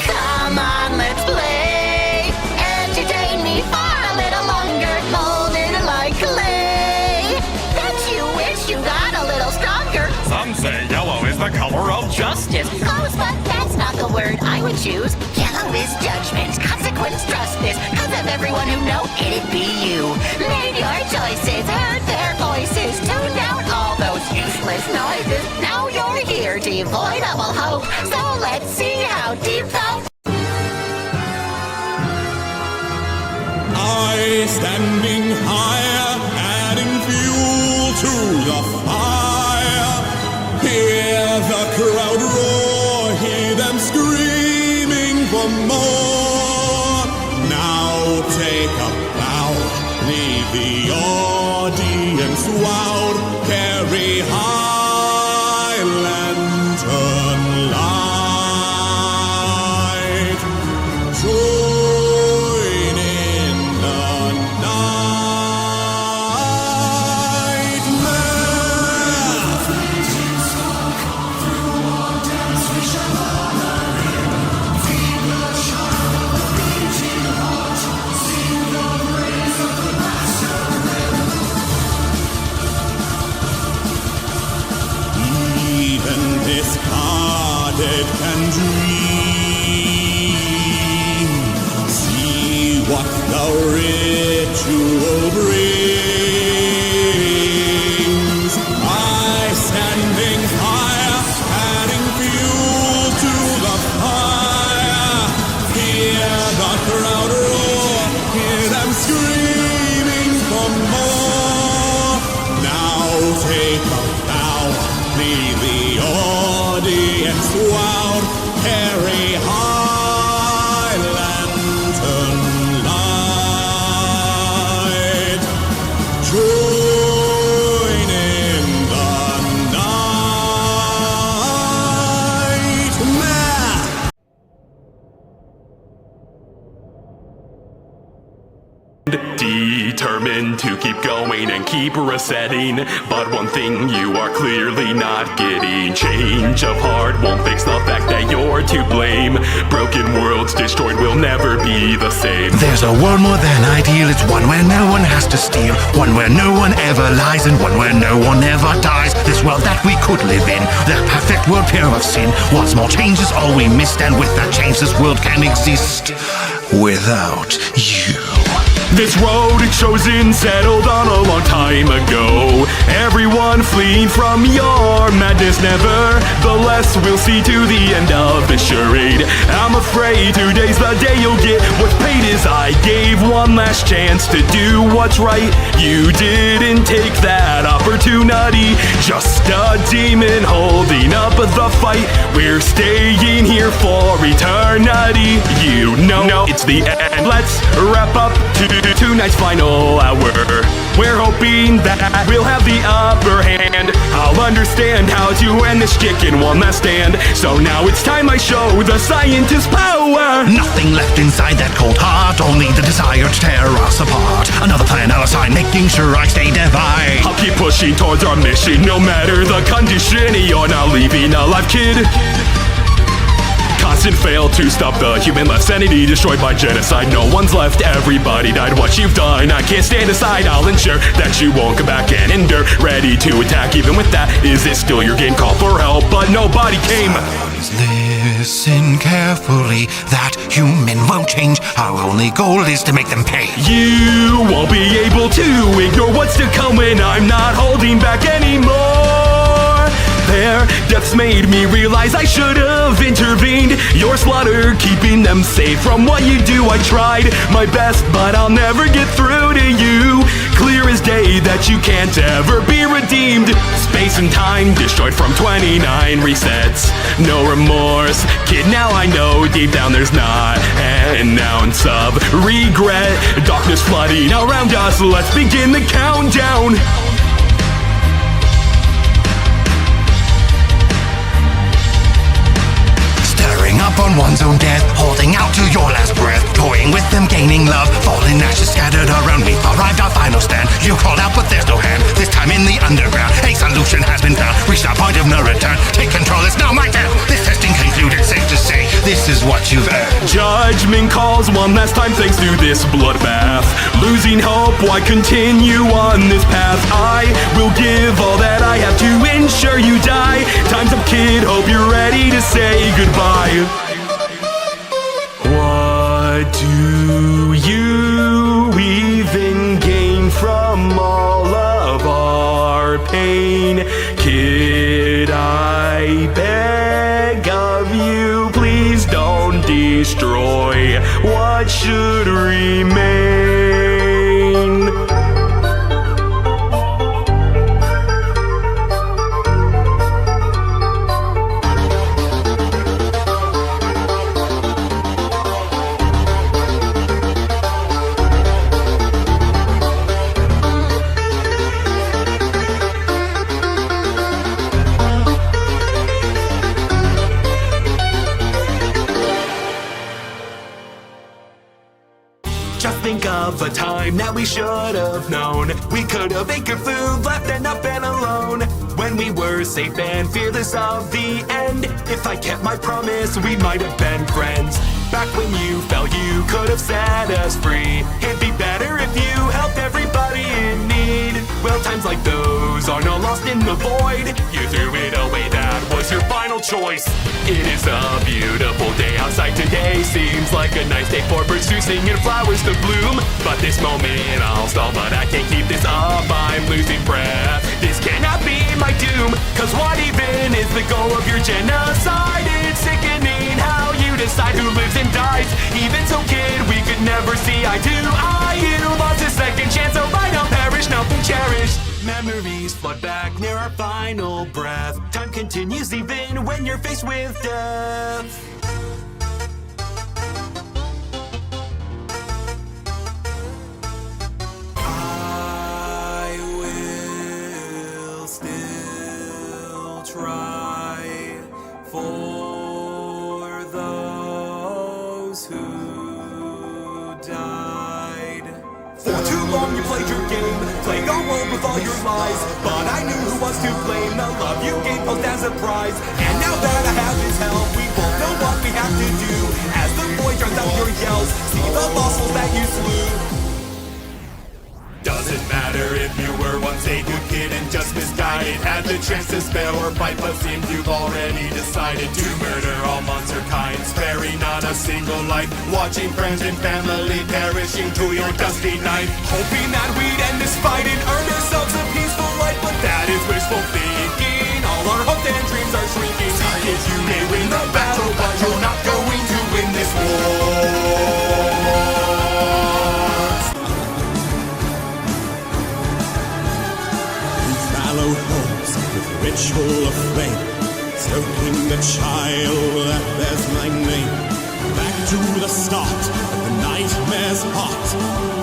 Come on, let's play. Entertain me for a little longer. Molded like clay. Bet you wish you got a little stronger. Some say yellow is the color of Justice. Close, but that's not the word I would choose. Yellow is judgment. Consequence, trust this. Cause of everyone who know it'd be you. Made your choices, heard their voices. Tuned out all those useless noises. Now you're here, devoid of all hope. So let's see how deep the I standing higher, adding fuel to the fire. Hear the crowd roar, hear them screaming for more. Now take a bow, leave the audience wowed. Carry high lantern light. Join in the even discarded can dream. See what the ritual brings. I standing higher, adding fuel to the fire. Hear the crowd roar, hear them screaming for more. Now take a bow, leave the audience wowed. Carry high lantern light. Join in the nightmare. Determined to keep going and keep resetting, but one thing you are clearly not getting. Change of heart won't fix the fact that you're to blame. Broken worlds destroyed will never be the same. There's a world more than ideal. It's one where no one has to steal, one where no one ever lies, and one where no one ever dies. This world that we could live in, that perfect world pure of sin. One small change is all we missed, and with that change this world can exist without you. This road chosen, settled on a long time ago. Everyone fleeing from your madness, nevertheless we'll see to the end of the charade. I'm afraid today's the day you'll get what's paid. Is I gave one last chance to do what's right. You didn't take that opportunity. Just a demon holding up the fight. We're staying here for eternity. You know it's the end. Let's wrap up tonight's final hour. We're hoping that we'll have the upper hand. I'll understand how to end this chicken one last stand. So now it's time I show the scientist's power. Nothing left inside that cold heart, only the desire to tear us apart. Another plan I'll assign, making sure I stay divine. I'll keep pushing towards our mission, no matter the condition. You're not leaving alive, kid. Constant fail to stop the human left, sanity destroyed by genocide. No one's left, everybody died. What you've done, I can't stand aside. I'll ensure that you won't come back and endure. Ready to attack, even with that. Is it still your game? Call for help, but nobody came. Listen carefully, that human won't change. Our only goal is to make them pay. You won't be able to ignore what's to come when I'm not holding back anymore. Their deaths made me realize I should have intervened. Your slaughter, keeping them safe from what you do. I tried my best, but I'll never get through to you. Clear as day that you can't ever be redeemed. Space and time destroyed from 29 resets. No remorse, kid, now I know deep down there's not an ounce of regret. Darkness flooding around us, let's begin the countdown. Up on one's own death, holding out to your last breath, toying with them, gaining love, falling ashes scattered around. We've arrived our final stand. You called out, but there's no hand. This time in the underground, a solution has been found. Reached our point of no return. Take control, it's now my turn. This testing concluded, safe to say, this is what you've earned. Judgment calls one last time thanks to this bloodbath. Losing hope, why continue on this path? I will give all that I have to ensure you die. Time's up, kid, hope you're ready to say goodbye. What do you even gain from all of our pain? Kid, I beg of you, please don't destroy what should remain. Just think of a time that we should have known. We could have acre food, left and up and alone. When we were safe and fearless of the end. If I kept my promise, we might have been friends. Back when you fell, you could have set us free. It'd be better if you helped everybody in need. Well, times like those are not lost in the void. You threw it away, that was your final choice. It is a beautiful day outside today. Seems like a nice day for birds to sing and flowers to bloom. But this moment I'll stall, but I can't keep this up, I'm losing breath. This cannot be my doom, cause what even is the goal of your genocide? It's sickening how you decide who lives and dies. Even so, kid, we could never see eye to eye. You lost a second chance, so I don't perish, nothing cherished. Memories flood back near our final breath. Time continues even when you're faced with death. I will still try for those who died. For too long you played your game, played our world with all your lies. But I knew who was to blame, the love you gave posed as a prize. And now that I have his help, we both know what we have to do. As the boy drowns out your yells, see the lost souls that you slew. Doesn't matter if you were once a good kid and just misguided, had the chance to spare or fight, but seemed you've already decided to murder all monster kind, sparing not a single life, watching friends and family perishing to your dusty knife, hoping that we'd end this fight and earn ourselves a peaceful life. But that is wishful thinking, all our hopes and dreams are shrinking. If you may win the battle, but you're not going to win this war. Hallowed homes with ritual of flame, stoking the child that bears my name. Back to the start, the nightmare's hot.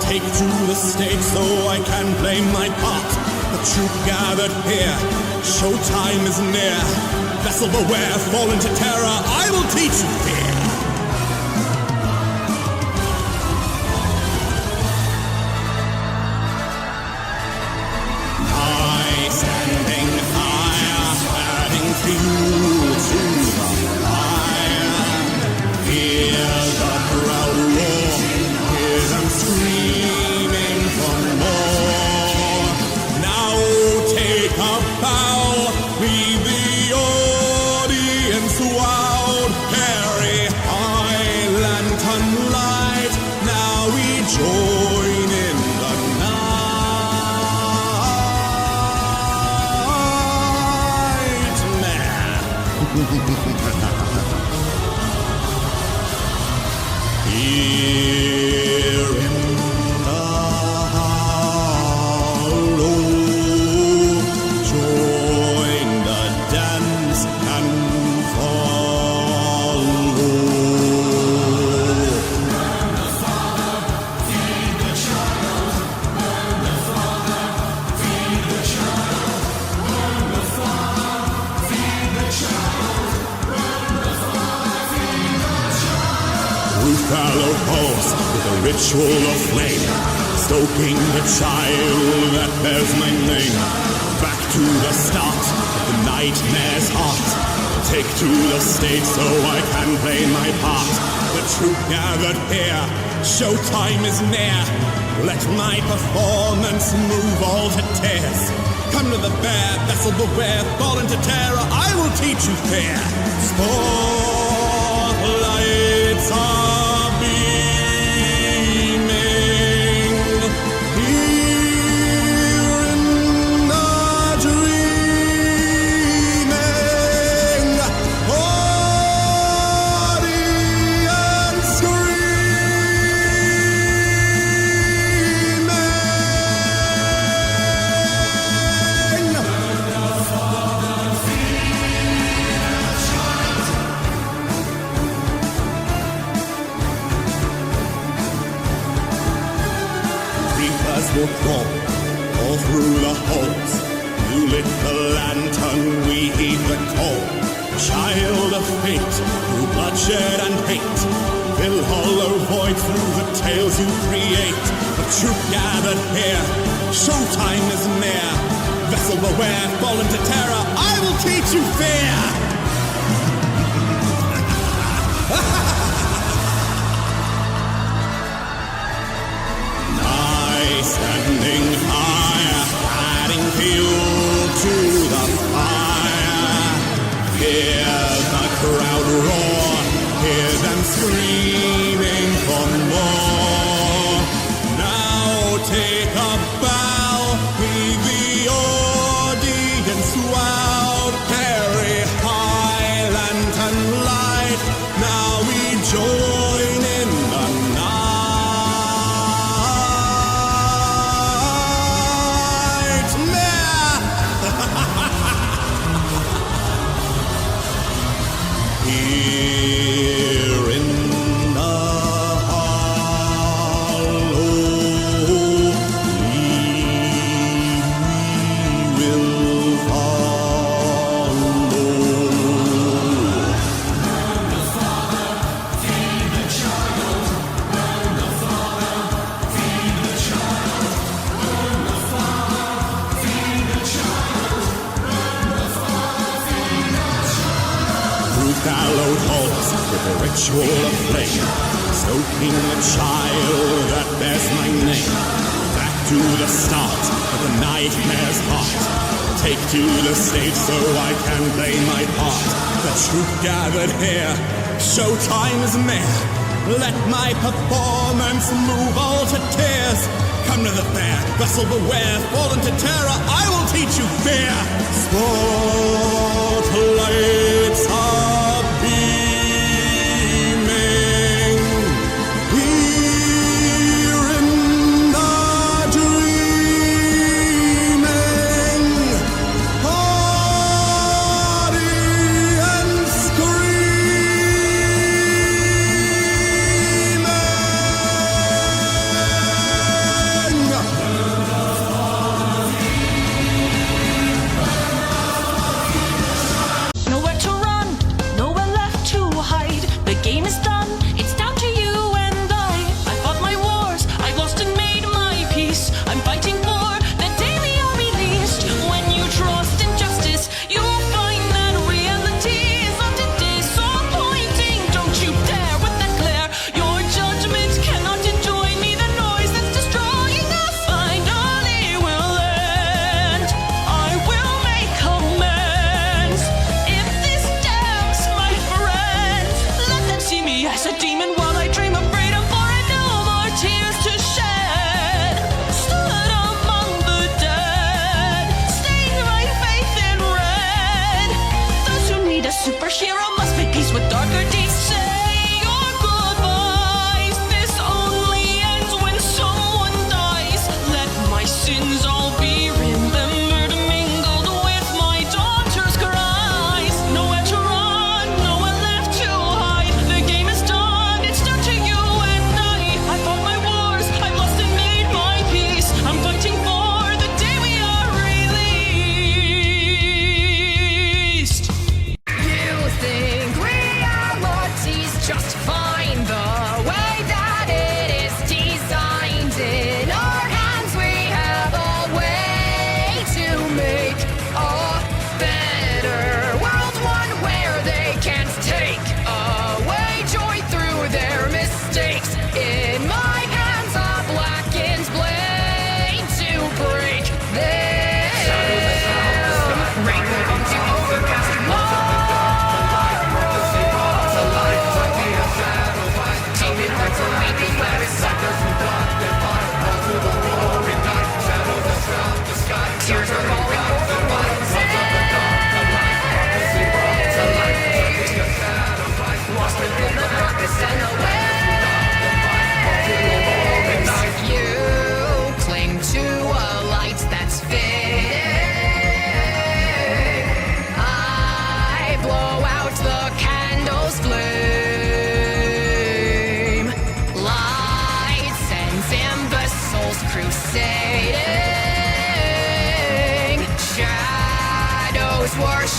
Take to the stage so I can play my part. The troop gathered here, showtime is near. Vessel beware, fall into terror, I will teach you fear. Standing higher, adding fuel to the fire. Hear the crowd roar, hear them screaming for more. Now take a bow, leave the audience wowed. Carry high lantern light, now we join in the night. Man. halls with a ritual of flame, stoking the child that bears my name. Back to the start of the nightmare's heart, take to the stage so I can play my part. The troop gathered here, showtime is near. Let my performance move all to tears. Come to the fair, vessel beware, fall into terror, I will teach you fear. Spotlights are beaming here in the dreaming audience will crawl all through the halls. You lit the lantern, we heed the call. Child of fate, through bloodshed and hate, fill hollow void through the tales you create. The troop gathered here, showtime is near. Vessel beware, fall into terror, I will teach you fear. Standing higher, adding fuel to the fire. Hear the crowd roar, hear them screaming for more. Now take a bow, leave the audience wowed. Carry high lantern light, now we join in the night. Here in the hollow, we will follow. Burn the Father, feed the child. Burn the Father, feed the child. Burn the Father, feed the child. Burn the Father, feed the child. Through hallowed halls with a ritual of flame, stoking the child that bears my name. Back to the start of the nightmare's heart, take to the stage so I can play my part. The troop gathered here, showtime is near. Let my performance move all to tears. Come to the fair, vessel beware, fall into terror, I will teach you fear. Spotlights are beaming here in the dreaming audience screaming. Nowhere to run,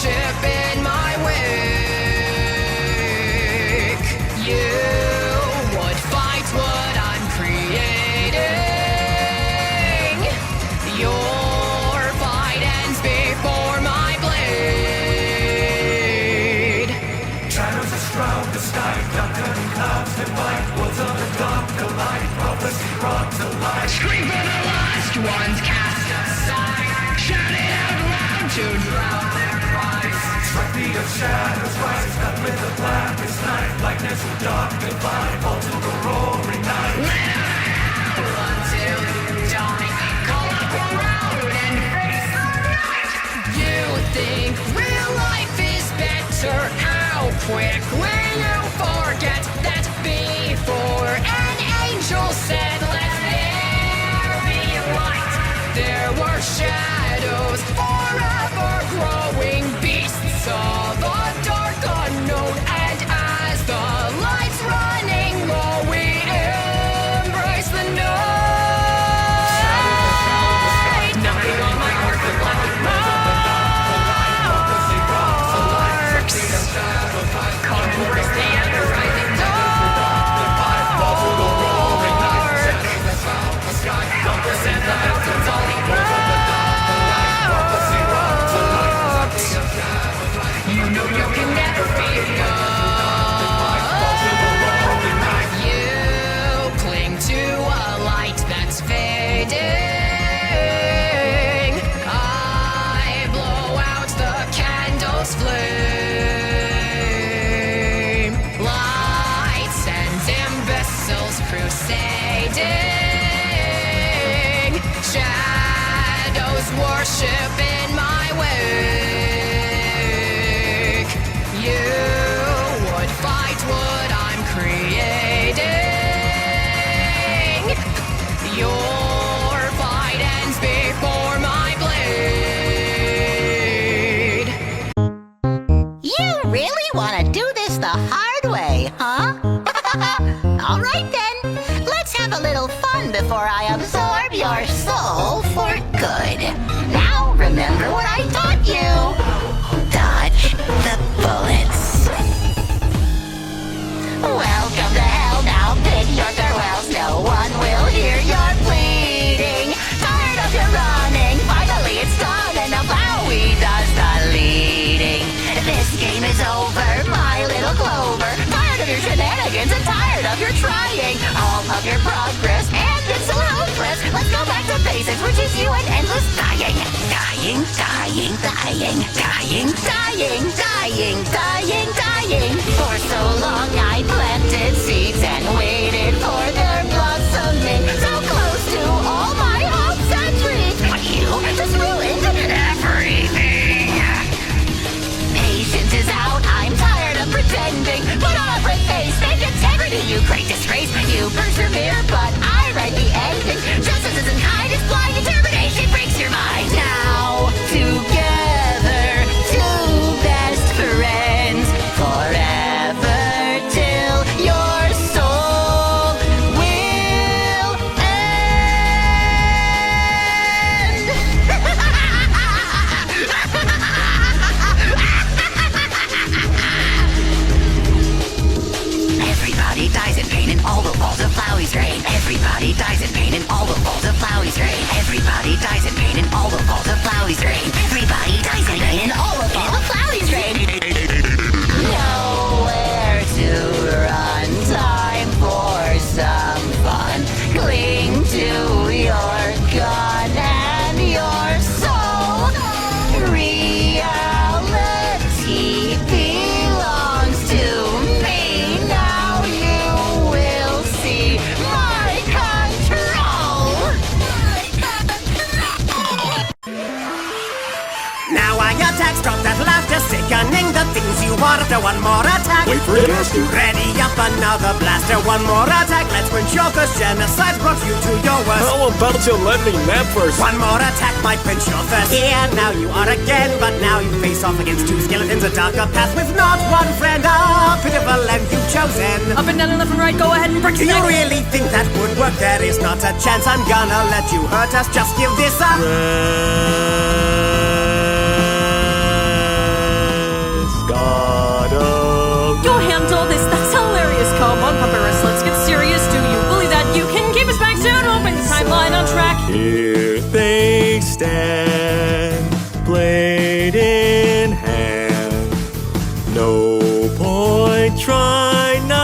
worship in my wake. You would fight what I'm creating. Your fight ends before my blade. Shadows that shroud the sky, darkened clouds that white, worlds of the dark collide, prophecy brought to life. Scream for the lost ones cast aside, shout it out loud to drown their cries. Strike the of shadows rise, cut with the blackest night, likeness of dark divine, fall to the roaring night. Let out until you die, call up a road and face the night. You think real life is better, how quickly you forget that before an angel said let there be light, there were shadows forever growing beasts of a dark unknown, and as the lights running low we embrace the night. Knocking on my heart with black marks. Come embrace the ever rising dark. Represent the mountains all he rocks. You know you can never be enough. You cling to a light that's fading. I blow out the candle's flame. Lights and imbeciles crusading. Shadows worship in my wake. You would fight what I'm creating. Your fight ends before my blade. You really want to do this the hard way, huh? All right then. Let's have a little fun before I absorb your soul for good. Now remember what I taught you. Dodge the bullets. Welcome to hell now. Bid your farewells. No one will hear your pleading. Tired of your running. Finally it's done, and now Bowie does the leading. This game is over, my little Clover. Tired of your shenanigans and tired of your trying. All of your progress, and it's so hopeless. Let's go back to basics, which is you and endless dying. Dying, dying, dying, dying, dying, dying, dying, dying. For so long I planted seeds and waited for their blossoming. So close to all my hopes and dreams, but you just ruined everything. Patience is out, I'm tired of pretending. Put on a brave face, fake integrity, you great disgrace. You persevere, but I write the ending. Justice isn't kind, it's blind. Determination breaks your mind. Now, together, two best friends, forever till your soul will end. Everybody dies in pain and all the walls of Flowey's rain. Everybody dies in pain and all the walls of Flowey's rain. Everybody dies in pain and all the walls of Flowey's rain. Everybody dies in pain and all the walls of Flowey's rain. Nowhere to run, time for some fun. Cling to your gun and your soul. Reality belongs to me. Now you will see my control. Now I attack, stop that laughter, sickening the things you are after. One more attack. Wait for it, Master. Ready up another blaster. One more attack. Let's quench your thirst. Genocide brought you to your worst. How about you let me nap first? One more attack might quench your thirst. Here now you are again, but now you face off against two skeletons. A darker path with not one friend. Ah, pitiful and you've chosen. Up and down and left and right, go ahead and break Do you really think that would work? There is not a chance. I'm gonna let you hurt us. Just give this up. stand, blade in hand. No point trying to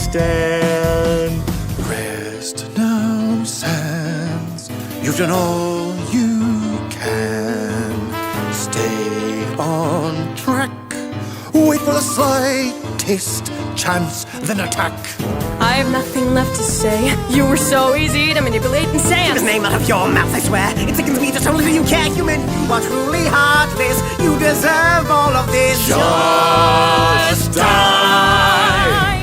understand. Rest now, Sans. You've done all you can. Stay on track. Wait for the slightest chance, then attack. I have nothing left to say. You were so easy to manipulate and say. Keep his name out of your mouth, I swear. It sickens me just how little you care, human. You are truly heartless. You deserve all of this. Just die.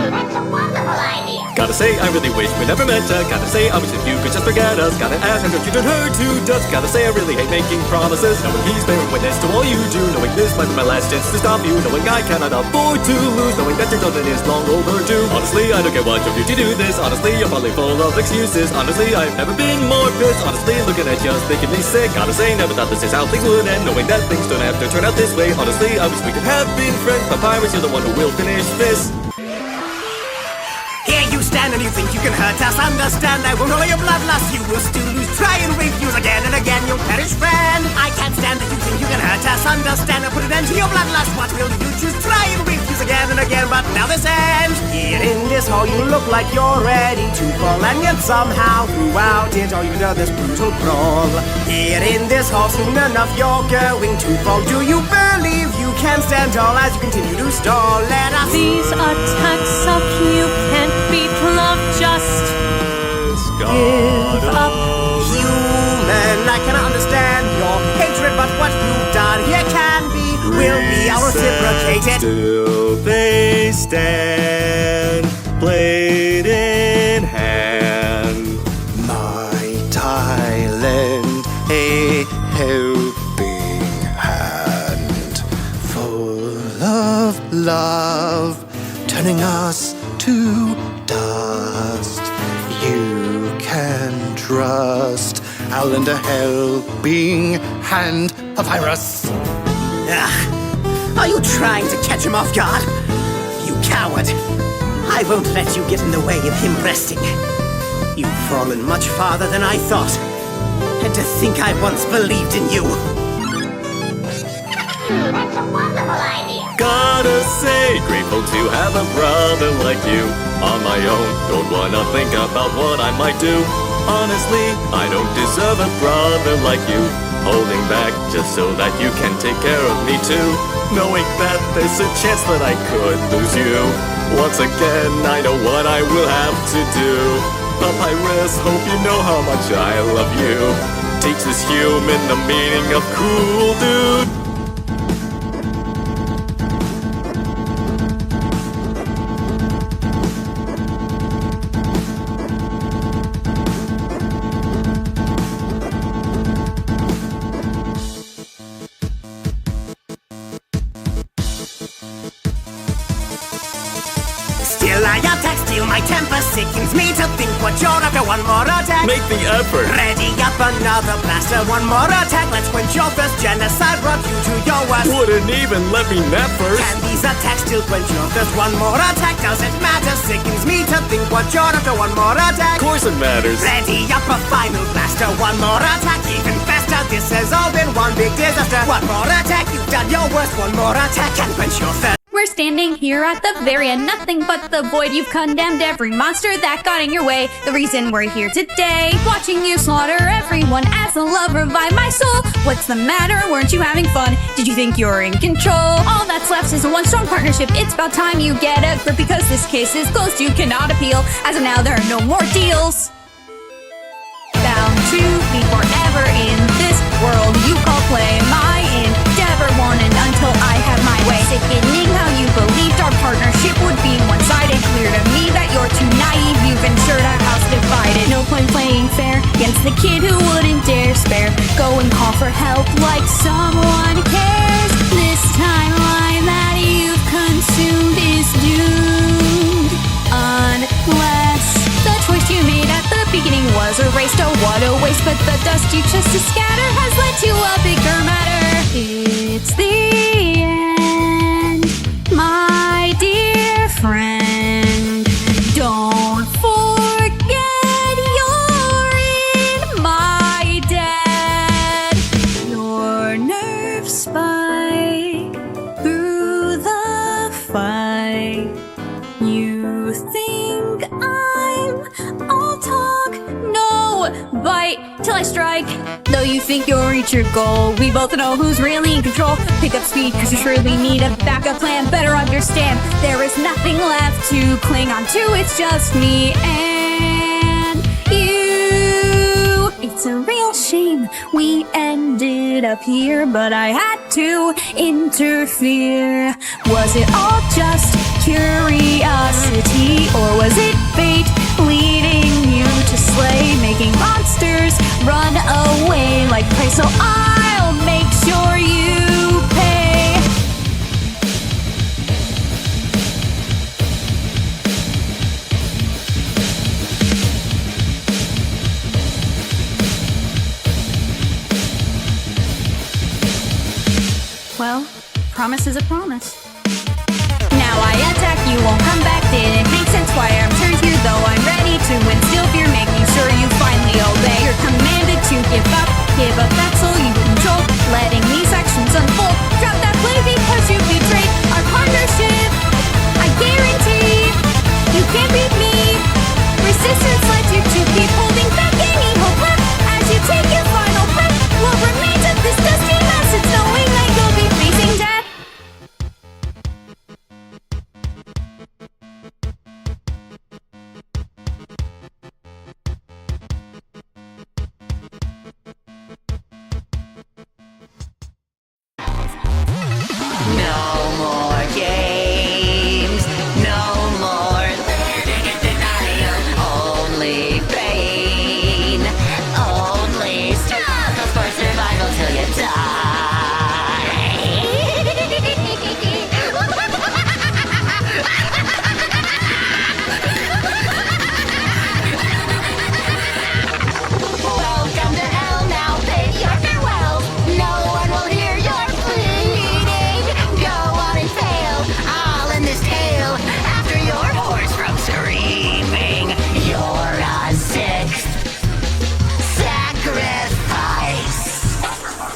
That's a wonderful idea. Gotta say, I really wish we never met. Gotta say, I wish that you could just forget us. Gotta ask, and don't you turn her to dust. Gotta say, I really hate making promises. Knowing he's bearing witness to all you do. Knowing this might be my last chance to stop you. Knowing I cannot afford to lose. Knowing that your judgment is long overdue. Honestly, I don't get what drove you to do this. Honestly, you're probably full of excuses. Honestly, I've never been more pissed. Honestly, looking at you, making me sick. Gotta say, never thought this is how things would end. Knowing that things don't have to turn out this way. Honestly, I wish we could have been friends. Papyrus, you're the one who will finish this. Here you stand and you think you can hurt us. Understand, I won't allow your bloodlust. You will still lose. Try and refuse again and again. You'll perish, friend. I can't stand that you think you can hurt us. Understand, I'll put an end to your bloodlust. What will you choose? Try and refuse again and again. But now this ends. Here in this hall, you look like you're ready to fall. And yet somehow throughout it all, you've done this brutal crawl. Here in this hall, soon enough, you're going to fall. Do you believe you can stand tall as you continue to stall? Let us. These attacks suck. You can't beat love. Just give up. Human, I cannot understand your hatred, but what you've done here can be, will be all reciprocated. Still they stand, blade in hand. Might I lend a helping hand? Full of love, turning us to dust. You can trust. I'll lend a helping hand, Papyrus. Are you trying to catch him off guard? You coward. I won't let you get in the way of him resting. You've fallen much farther than I thought. And to think I once believed in you. That's a wonderful idea. Gotta say, grateful to have a brother like you. On my own, don't wanna think about what I might do. Honestly, I don't deserve a brother like you. Holding back just so that you can take care of me too. Knowing that there's a chance that I could lose you. Once again, I know what I will have to do. Papyrus, hope you know how much I love you. Teach this human the meaning of cool, dude. Still I attack, steal my temper. Sickens me to think what you're after. One more attack. Make the effort. Ready up another blaster. One more attack. Let's quench your thirst. Genocide brought you to your worst. Wouldn't even let me nap first. Can these attacks still quench your thirst? One more attack. Does it matter? Sickens me to think what you're after. One more attack. Of course it matters. Ready up a final blaster. One more attack. Even faster. This has all been one big disaster. One more attack. You've done your worst. One more attack. Can quench your thirst. We're standing here at the very end, nothing but the void. You've condemned every monster that got in your way. The reason we're here today, watching you slaughter everyone as a lover by my soul. What's the matter? Weren't you having fun? Did you think you're in control? All that's left is a one strong partnership. It's about time you get a grip because this case is closed. You cannot appeal. As of now, there are no more deals. Bound to be forever in this world you call play. My endeavor won and until I have my way. Sickening how you believed our partnership would be one-sided. Clear to me that you're too naive. You've ensured our house divided. No point playing fair against the kid who wouldn't dare spare. Go and call for help like someone cares. This timeline that you've consumed is doomed. Unless the choice you made at the beginning was erased. Oh, what a waste. But the dust you chose to scatter has led to a bigger matter. It's the end, my dear friend. Don't forget your fight till I strike. Though you think you'll reach your goal, we both know who's really in control. Pick up speed, cause you surely need a backup plan. Better understand, there is nothing left to cling on to. It's just me and you. It's a real shame we ended up here, but I had to interfere. Was it all just curiosity, or was it fate leading you to slay, making monsters run away like prey? So I'll make sure you pay. Well, promise is a promise. Now I attack, you won't come back. Didn't make sense why I'm turned here, though I'm ready to win. Still fear, making sure you finally obey. You're commanded to give up that soul you control. Letting these actions unfold. Drop that blade because you betrayed our partnership. I guarantee you can't beat me. Resistance led you to keep holding back any hope left. As you take your final breath, what remains of this dusty mess? It's knowing that you'll be facing death. No more games, no more living in denial. Only pain, only struggles for survival till you Welcome to hell, now bid your farewells. No one will hear your pleading. Go on and fail, all in this tale. After your horse from screaming, you're a sixth sacrifice.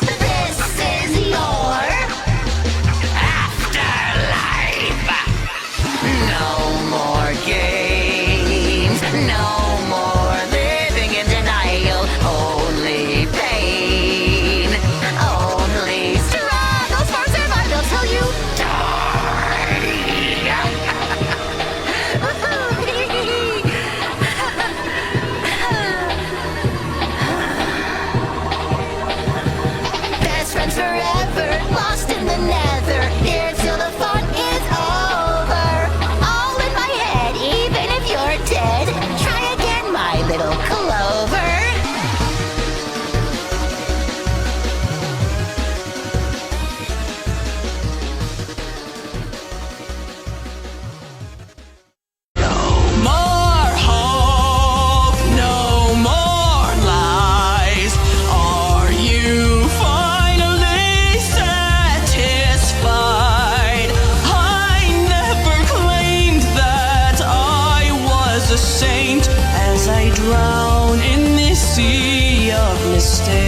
This is your afterlife. No more games, no more living in denial. Only pain, only struggles for survival till you Best friends forever, lost in the nether. Here till the fun is over. All in my head, even if you're dead. Try again, my little clover. More hope, no more lies. Are you finally satisfied? I never claimed that I was a saint as I drown in this sea of mistakes.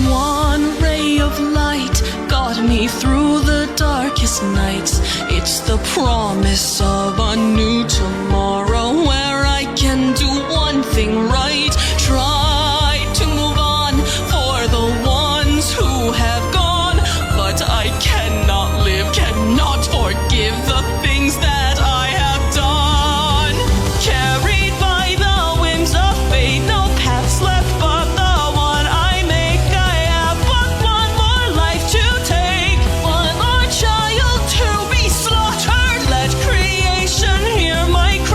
One ray of light got me through the darkest nights. It's the promise of a new tomorrow where I can do one thing right. Try to move on for the ones who have gone, but I cannot live, cannot forgive the things that I have done. Carried by the winds of fate, no paths left but the one I make. I have but one more life to take, one more child to be slaughtered. Let creation hear my cry.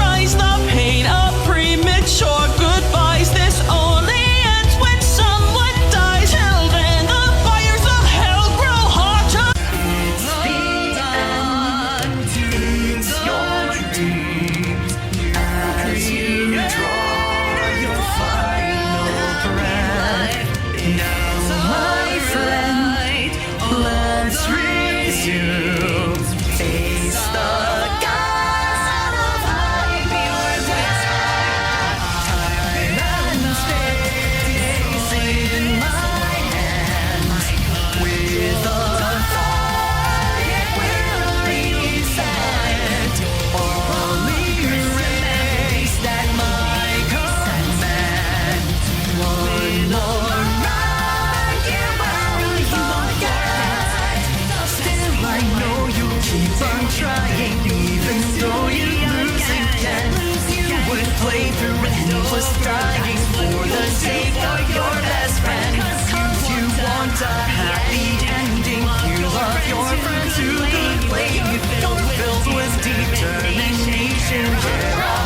almost dying for the sake of your best friend. You want a happy ending. You love your friends who could play you. Don't filled with determination.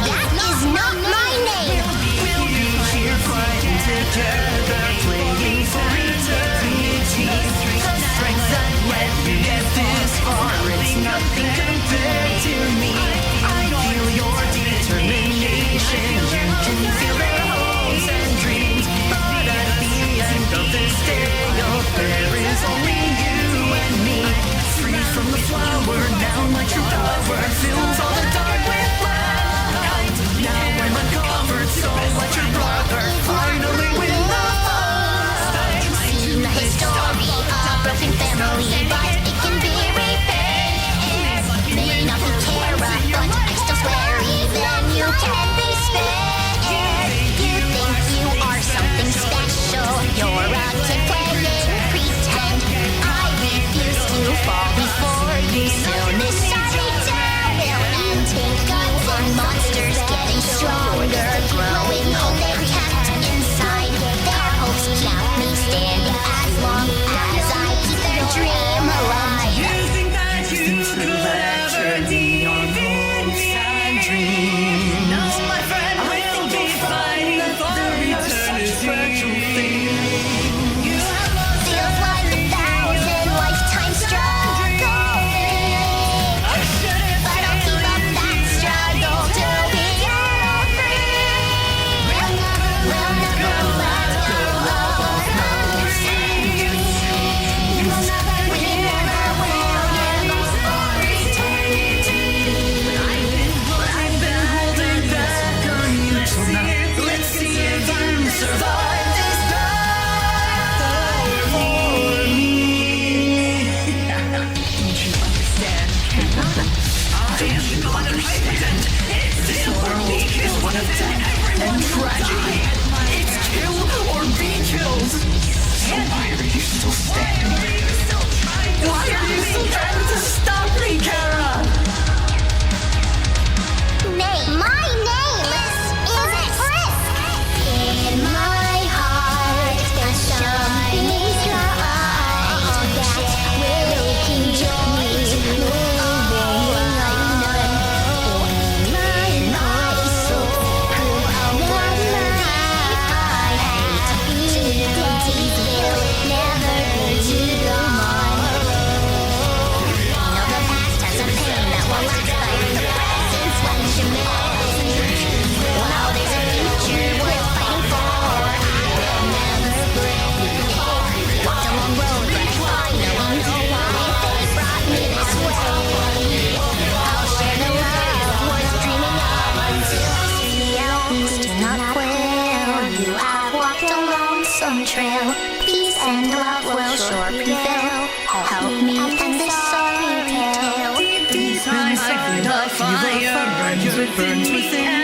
That is not my name. We'll be here fighting together, playing for eternity. The strength that let you get this far, it's nothing compared to me. I feel your determination. You can feel their hopes and dreams. But at the end of this tale, there is only you and me. Free from the flower, now my true power fills all the dark with light. Now I'm uncovered, so let your brother finally win the fight. Seen the story of a broken family, but it can be repaired. May not be Kara, but I still swear even you can be spared. You think you are something special, you're a kid playing pretend. I refuse to fall before you. Soon this sorry tale will end. Gods and monsters getting stronger, growing all they kept inside. Their hopes keep me standing as long as I keep their dream alive. You think that you could ever defeat and dreams? No, my friend, we'll be fighting for eternity. You have lost Feels like 1,000 lifetime struggling, but I'll keep up that struggle till we are free. We'll never let go of understanding. We never will give up for eternity. I've been holding back on you tonight. Let's see if you survive this battle for me. Don't you understand? I am not understand. This world is one of death and tragedy. It's kill or be killed. So why are you still standing? Why are you still trying to stop me, Kara? My name is Frisk. In my heart, there's something strong that will keep me moving on. In my soul, that life I hate will never to go on. The past has a pain that will last, but the present's what you miss. Now there's a future worth fighting for. I will never break. Walked a long road, but I finally know why they brought me this way. I'll share the love worth dreaming of until I see else. Do not quail. You have walked a lonesome trail. Peace and love will sure prevail. Help me end this sorry tale. Inside the fire burns within me.